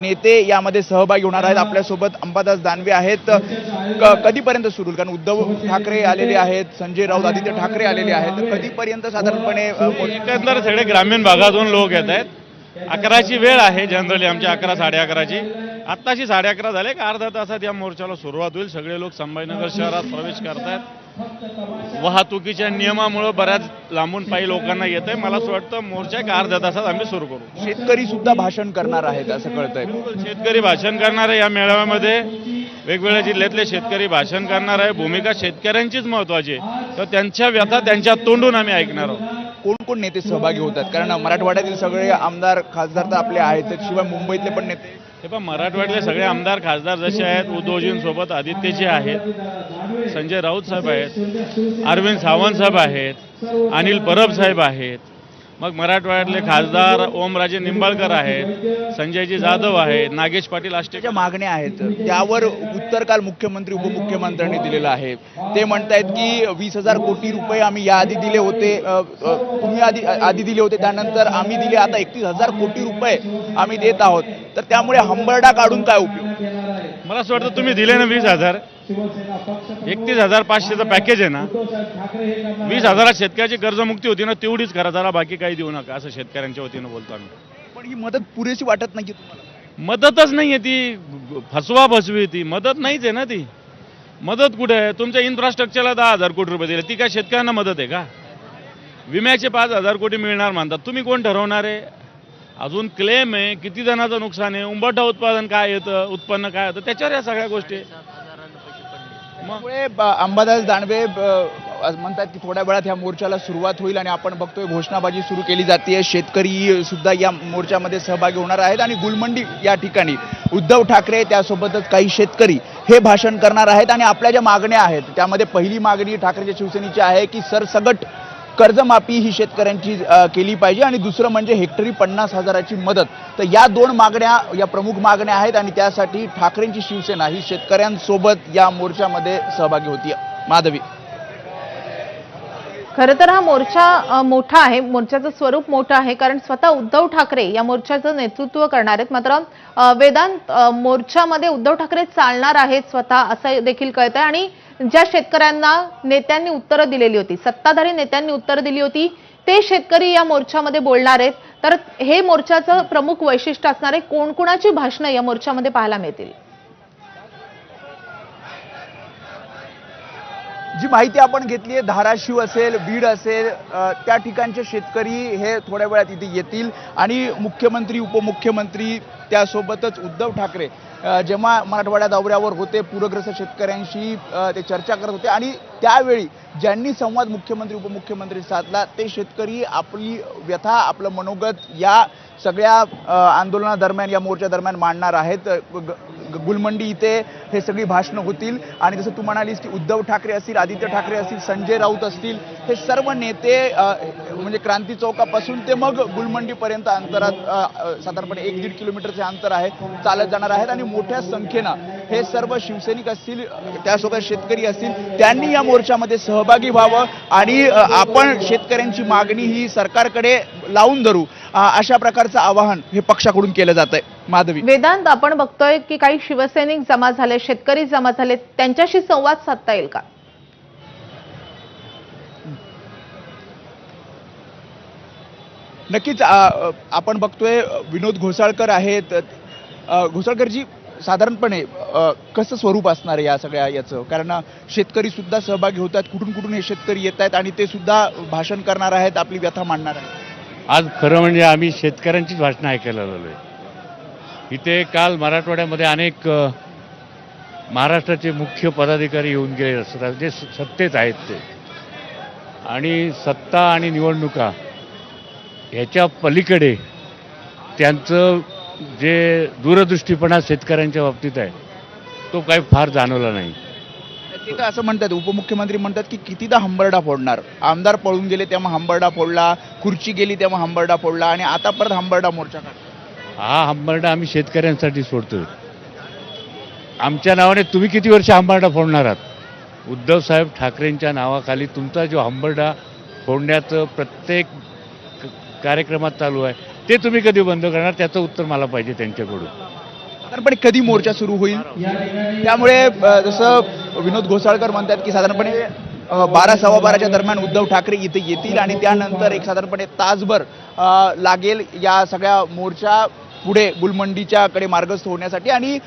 नेते यामध्ये सहभागी होणार आहेत। आपल्यासोबत अंबादास दानवे आहेत। कधीपर्यंत सुरू होईल? कारण उद्धव ठाकरे आलेले आहेत, संजय राऊत, आदित्य ठाकरे आलेले आहेत। कधीपर्यंत साधारणपणे एकंदर सगळे ग्रामीण भागातून लोक येत आहेत। 11ची वेळ आहे जनरली आमच्या 11 11:30ची। आत्ताशी 11:30 झाले का अर्धा तासात या मोर्चाला सुरुवात होईल। सगळे लोक संभाजीनगर शहरात प्रवेश करतायत। वाहतुकीच्या नियमामुळे बऱ्याच लांबून पायी लोकांना येत आहे। मला असं वाटतं मोर्चा एक अर्ध्या तासात आम्ही सुरू करू। शेतकरी सुद्धा भाषण करणार आहेत असं कळतंय। शेतकरी भाषण करणार आहे या मेळाव्यामध्ये। वेगवेगळ्या जिल्ह्यातले शेतकरी भाषण करणार आहे। भूमिका शेतकऱ्यांचीच महत्त्वाची आहे, तर त्यांच्या व्यथा त्यांच्या तोंडून आम्ही ऐकणार आहोत। कोण कोण नेते सहभागी होतात? कारण मराठवाड्यातील सगळे आमदार खासदार तर आपले आहेत, शिवाय मुंबईतले पण नेते। हे पण मराठवाड्यातले सगळे आमदार खासदार जसे आहेत, उद्धवजींसोबत आदित्यजी आहेत, संजय राऊत साहेब आहेत, अरविंद सावंत साहेब आहेत, अनिल परब साहेब आहेत, मग मराठवाड्यातले खासदार ओमराजे निंबाळकर आहेत, संजयजी जाधव आहेत, नागेश पाटील आष्टेच्या मागण्या आहेत त्यावर उत्तर काल मुख्यमंत्री उपमुख्यमंत्र्यांनी दिलेलं आहे। ते म्हणतायत की 20,000 कोटी रुपये आम्ही याआधी दिले होते, तुम्ही आधी दिले होते, त्यानंतर आम्ही दिले, आता 31,000 कोटी रुपये आम्ही देत आहोत। तर त्यामुळे हंबरडा काढून काय उपयोग? मला असं वाटतं तुम्ही दिले ना 20,000, 31,500चं पॅकेज आहे ना, 20,000 शेतकऱ्याची कर्जमुक्ती होती ना, तेवढीच करा जरा, बाकी काही देऊ नका, असं शेतकऱ्यांच्या वतीनं बोलतो आम्ही। पण ही मदत पुरेशी वाटत नाही तुम्हाला? मदतच नाहीये ती, फसवा फसवी, ती मदत नाहीच आहे ना। ती मदत कुठे आहे? तुमच्या इन्फ्रास्ट्रक्चरला 10,000 कोटी रुपये दिले, ती काय शेतकऱ्यांना मदत आहे का? विम्याचे 5,000 कोटी मिळणार म्हणतात, तुम्ही कोण ठरवणार आहे? अजून क्लेम आहे, किती जणांचं नुकसान आहे, उंबरठा उत्पादन काय येतं, उत्पन्न काय येतं, त्याच्यावर या सगळ्या गोष्टी। त्यामुळे अंबादास दानवे म्हणतात की थोड्या वेळात ह्या मोर्चाला सुरुवात होईल आणि आपण बघतोय घोषणाबाजी सुरू केली जाते। शेतकरी सुद्धा या मोर्चामध्ये सहभागी होणार आहेत आणि गुलमंडी या ठिकाणी उद्धव ठाकरे त्यासोबतच काही शेतकरी हे भाषण करणार आहेत आणि आपल्या ज्या मागण्या आहेत त्यामध्ये पहिली मागणी ठाकरेच्या शिवसेनेची आहे की सरसगट कर्जमाफी ही शेतकऱ्यांची केली पाहिजे आणि दुसरं म्हणजे हेक्टरी 50,000ची मदत। तर या दोन मागण्या या प्रमुख मागण्या आहेत आणि त्यासाठी ठाकरेंची शिवसेना ही शेतकऱ्यांसोबत या मोर्चामध्ये सहभागी होती। माधवी, खरं तर हा मोर्चा मोठा आहे, मोर्चाचं स्वरूप मोठं आहे, कारण स्वतः उद्धव ठाकरे या मोर्चाचं नेतृत्व करणार आहेत। मात्र वेदांत, मोर्चामध्ये उद्धव ठाकरे चालणार आहेत स्वतः असं देखील कळतंय आणि ज्या शेतकऱ्यांना नेत्यांनी उत्तरं दिलेली होती, सत्ताधारी नेत्यांनी उत्तरं दिली होती, ते शेतकरी या मोर्चामध्ये बोलणार आहेत। तर हे मोर्चाचं प्रमुख वैशिष्ट्य असणार आहे। कोणकोणाची भाषणं या मोर्चामध्ये पाहायला मिळतील? जी माहिती आपण घेतली आहे, धाराशिव असेल, बीड असेल, त्या ठिकाणचे शेतकरी हे थोड्या वेळात इथे येतील आणि मुख्यमंत्री उपमुख्यमंत्री त्यासोबतच उद्धव ठाकरे जेव्हा मराठवाड्या दौऱ्यावर होते, पूरग्रस्त शेतकऱ्यांशी ते चर्चा करत होते आणि त्यावेळी ज्यांनी संवाद मुख्यमंत्री उपमुख्यमंत्री साधला ते शेतकरी आपली व्यथा, आपलं मनोगत या सगळ्या आंदोलनादरम्यान, या मोर्चा दरम्यान मांडणार आहेत। गुलमंडी इथे हे सगळी भाषणं होतील आणि जसं तू म्हणालीस की उद्धव ठाकरे असतील, आदित्य ठाकरे असतील, संजय राऊत असतील, हे सर्व नेते म्हणजे क्रांती चौकापासून ते मग गुलमंडीपर्यंत अंतरात साधारणपणे 1-1.5 किलोमीटरचे अंतर आहे, चालत जाणार आहेत आणि मोठ्या संख्येनं हे सर्व शिवसैनिक असतील, त्यासोबत शेतकरी असतील, त्यांनी या मोर्चामध्ये सहभागी व्हावं आणि आपण शेतकऱ्यांची मागणी ही सरकारकडे लावून धरू, अशा प्रकारचं आवाहन हे पक्षाकडून केलं जात आहे। माधवी, वेदांत, आपण बघतोय की काही शिवसैनिक जमा झाले, शेतकरी जमा झाले, त्यांच्याशी संवाद साधता येईल का? नक्कीच आपण बघतोय विनोद घोसाळकर आहेत। घोसाळकरजी, साधारणपणे कसं स्वरूप असणार आहे या सगळ्या याचं? कारण शेतकरी सुद्धा सहभागी होतात, कुठून कुठून हे शेतकरी येत आहेत आणि ते सुद्धा भाषण करणार आहेत, आपली व्यथा मांडणार आहेत। आज खरं म्हणजे आम्ही शेतकऱ्यांचीच भाषणं ऐकायला आलोय इथे। काल मराठवाड्यामध्ये अनेक महाराष्ट्राचे मुख्य पदाधिकारी येऊन गेले असतात, जे सत्तेत आहेत ते, आणि सत्ता आणि निवडणुका ह्याच्या पलीकडे त्यांचं जे दूरदृष्टीपणा शेतकऱ्यांच्या बाबतीत आहे तो काही फार जाणवला नाही। ते तर असं म्हणतात, उपमुख्यमंत्री म्हणतात की कितीदा हंबरडा फोडणार, आमदार पळून गेले तेव्हा हंबरडा फोडला, खुर्ची गेली तेव्हा हंबरडा फोडला आणि आता परत हंबरडा मोर्चा काढला। हा हंबरडा आम्ही शेतकऱ्यांसाठी सोडतोय। आमच्या नावाने तुम्ही किती वर्ष हंबरडा फोडणार आहात? उद्धव साहेब ठाकरेंच्या नावाखाली तुमचा जो हंबरडा फोडण्याचं प्रत्येक कार्यक्रमात चालू आहे ते तुम्ही कधी बंद करणार? त्याचं उत्तर मला पाहिजे त्यांच्याकडून। साधारणपणे कधी मोर्चा सुरू होईल? त्यामुळे जसं विनोद घोसाळकर म्हणतात की साधारणपणे 12-12:15 दरम्यान उद्धव ठाकरे इथे येतील आणि त्यानंतर एक साधारणपणे तासभर लागेल या सगळ्या मोर्चा पुढे गुलमंडीच्याकडे मार्गस्थ होण्यासाठी आणि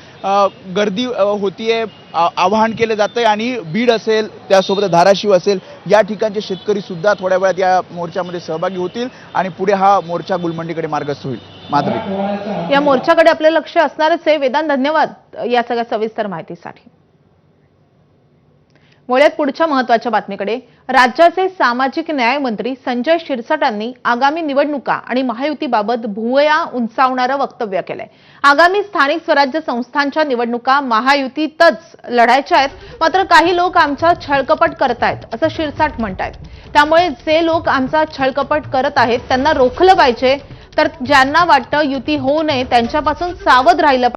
गर्दी होतीये, आवाहन केलं जातंय आणि बीड असेल त्यासोबत धाराशिव असेल या ठिकाणचे शेतकरी सुद्धा थोड्या वेळात या मोर्चामध्ये सहभागी होतील आणि पुढे हा मोर्चा गुलमंडीकडे मार्गस्थ होईल. माधवी, या मोर्चाकडे आपलं लक्ष असणारच आहे. वेदांत, धन्यवाद या सगळ्या सविस्तर माहितीसाठी. वळूयात पुढच्या महत्त्वाच्या बातमीकडे. राज्याचे सामाजिक न्याय मंत्री संजय शिरसाटांनी आगामी निवडणुका आणि महायुतीबाबत भुवया उंचावणारं वक्तव्य केलंय. आगामी स्थानिक स्वराज्य संस्थांच्या निवडणुका महायुतीतच लढायच्या आहेत, मात्र काही लोक आमचा छळकपट करतायत असं शिरसाट म्हणतायत. त्यामुळे जे लोक आमचा छळकपट करत आहेत त्यांना रोखलं पाहिजे, तर ज्यांना वाटतं युती होऊ नये त्यांच्यापासून सावध राहिलं